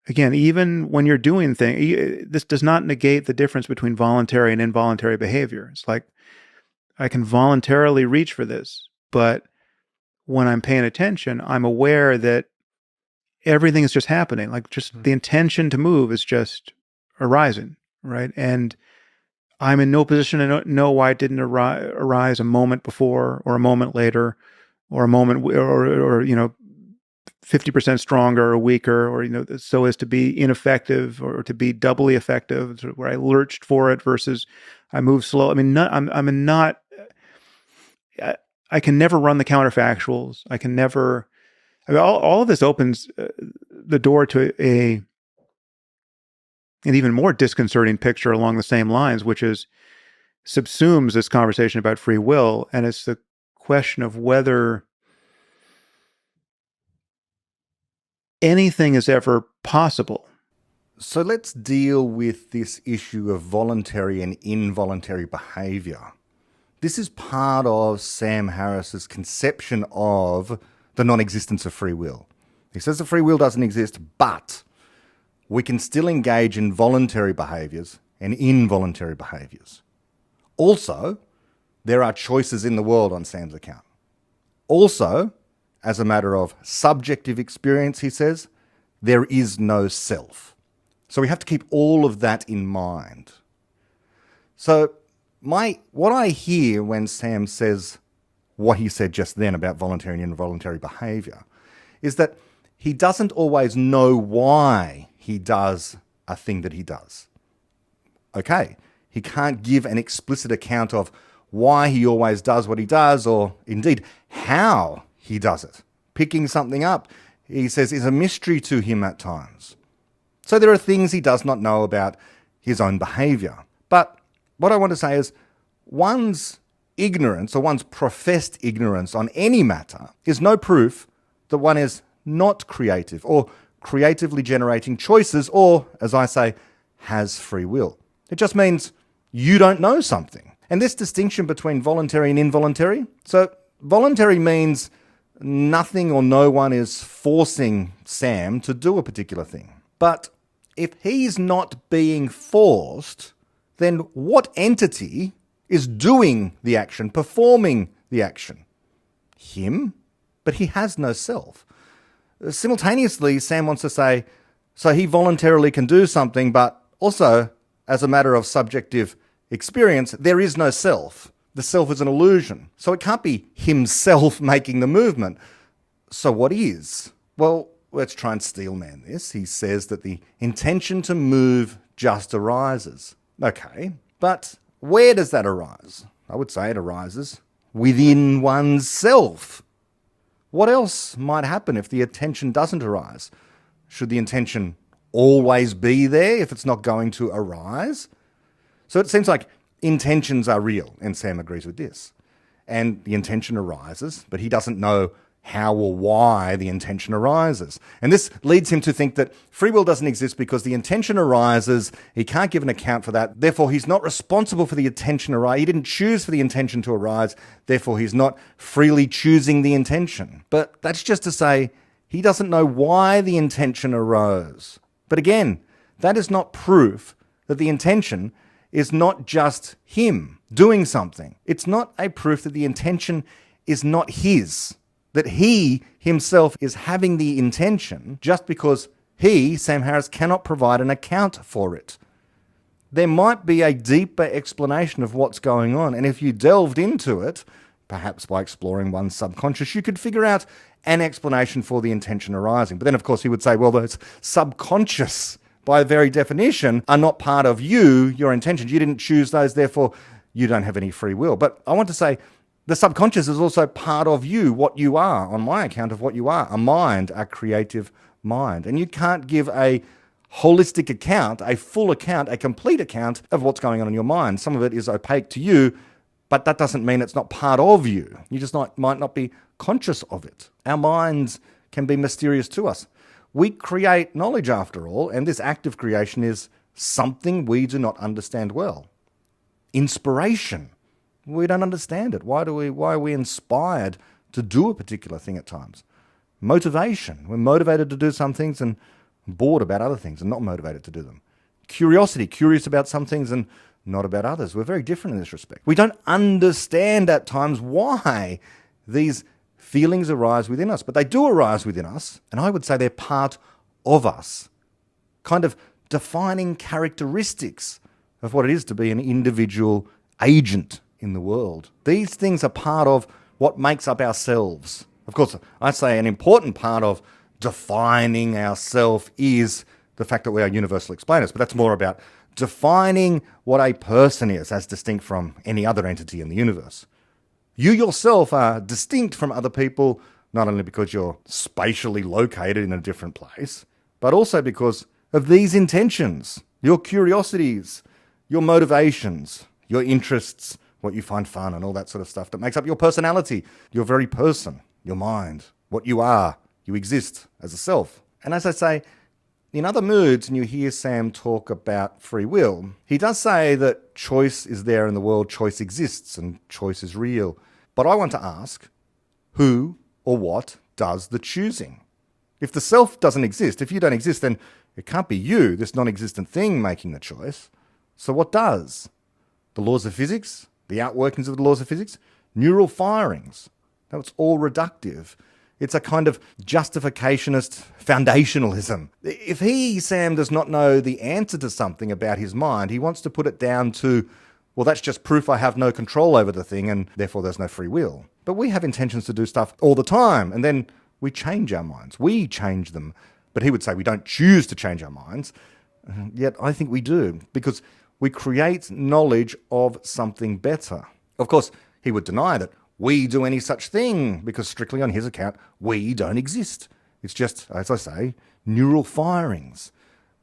again, even when you're doing things, this does not negate the difference between voluntary and involuntary behavior. It's like I can voluntarily reach for this, but when I'm paying attention, I'm aware that everything is just happening. Like just the intention to move is just arising, right? And I'm in no position to know why it didn't arise a moment before or a moment later or a moment or 50% stronger or weaker, or so as to be ineffective or to be doubly effective, sort of where I lurched for it versus I moved slow. I mean, I'm not. I can never run the counterfactuals. I can never. I mean, all of this opens the door to an even more disconcerting picture along the same lines, which is subsumes this conversation about free will, and it's the question of whether anything is ever possible. So let's deal with this issue of voluntary and involuntary behaviour. This is part of Sam Harris's conception of the non-existence of free will. He says that free will doesn't exist, but we can still engage in voluntary behaviours and involuntary behaviours. Also, there are choices in the world on Sam's account. Also, as a matter of subjective experience, he says, there is no self. So we have to keep all of that in mind. So what I hear when Sam says what he said just then about voluntary and involuntary behaviour is that he doesn't always know why he does a thing that he does. Okay, he can't give an explicit account of why he always does what he does, or indeed how he does it. Picking something up, he says, is a mystery to him at times. So there are things he does not know about his own behaviour. But what I want to say is one's ignorance or one's professed ignorance on any matter is no proof that one is not creative or creatively generating choices or, as I say, has free will. It just means you don't know something. And this distinction between voluntary and involuntary, so voluntary means nothing or no one is forcing Sam to do a particular thing. But if he's not being forced, then what entity is doing the action, performing the action? Him? But he has no self. Simultaneously, Sam wants to say, so he voluntarily can do something, but also, as a matter of subjective experience, there is no self. The self is an illusion. So it can't be himself making the movement. So what is? Well, let's try and steelman this. He says that the intention to move just arises. Okay, but where does that arise? I would say it arises within one's self. What else might happen if the intention doesn't arise? Should the intention always be there if it's not going to arise? So it seems like intentions are real, and Sam agrees with this. And the intention arises, but he doesn't know how or why the intention arises. And this leads him to think that free will doesn't exist because the intention arises, he can't give an account for that, therefore he's not responsible for the intention arise. He didn't choose for the intention to arise, therefore he's not freely choosing the intention. But that's just to say he doesn't know why the intention arose. But again, that is not proof that the intention is not just him doing something. It's not a proof that the intention is not his, that he himself is having the intention just because he, Sam Harris, cannot provide an account for it. There might be a deeper explanation of what's going on, and if you delved into it, perhaps by exploring one's subconscious, you could figure out an explanation for the intention arising. But then, of course, he would say, well, those subconscious, by very definition, are not part of you, your intentions. You didn't choose those, therefore you don't have any free will. But I want to say the subconscious is also part of you, what you are, on my account of what you are, a mind, a creative mind. And you can't give a holistic account, a full account, a complete account of what's going on in your mind. Some of it is opaque to you, but that doesn't mean it's not part of you. You just might not be conscious of it. Our minds can be mysterious to us. We create knowledge after all, and this act of creation is something we do not understand well. Inspiration. We don't understand it. Why are we inspired to do a particular thing at times? Motivation. We're motivated to do some things and bored about other things and not motivated to do them. Curiosity, curious about some things and not about others. We're very different in this respect. We don't understand at times why these feelings arise within us, but they do arise within us, and I would say they're part of us, kind of defining characteristics of what it is to be an individual agent in the world. These things are part of what makes up ourselves. Of course, I'd say an important part of defining ourselves is the fact that we are universal explainers, but that's more about defining what a person is as distinct from any other entity in the universe. You yourself are distinct from other people, not only because you're spatially located in a different place, but also because of these intentions, your curiosities, your motivations, your interests, what you find fun and all that sort of stuff that makes up your personality, your very person, your mind, what you are. You exist as a self. And as I say, in other moods, and you hear Sam talk about free will, he does say that choice is there in the world, choice exists, and choice is real. But I want to ask, who or what does the choosing? If the self doesn't exist, if you don't exist, then it can't be you, this non-existent thing, making the choice. So what does? The laws of physics? The outworkings of the laws of physics? Neural firings? That's all reductive. It's a kind of justificationist foundationalism. If he, Sam, does not know the answer to something about his mind, he wants to put it down to, well, that's just proof I have no control over the thing and therefore there's no free will. But we have intentions to do stuff all the time and then we change our minds. We change them. But he would say we don't choose to change our minds. Yet I think we do, because we create knowledge of something better. Of course, he would deny that we do any such thing, because strictly on his account, we don't exist. It's just, as I say, neural firings.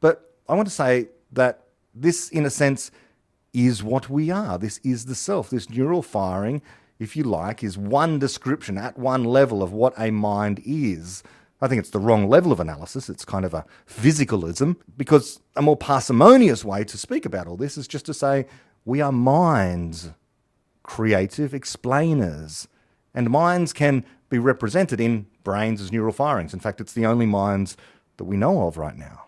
But I want to say that this, in a sense, is what we are. This is the self. This neural firing, if you like, is one description at one level of what a mind is. I think it's the wrong level of analysis. It's kind of a physicalism, because a more parsimonious way to speak about all this is just to say we are minds, creative explainers, and minds can be represented in brains as neural firings. In fact, it's the only minds that we know of right now.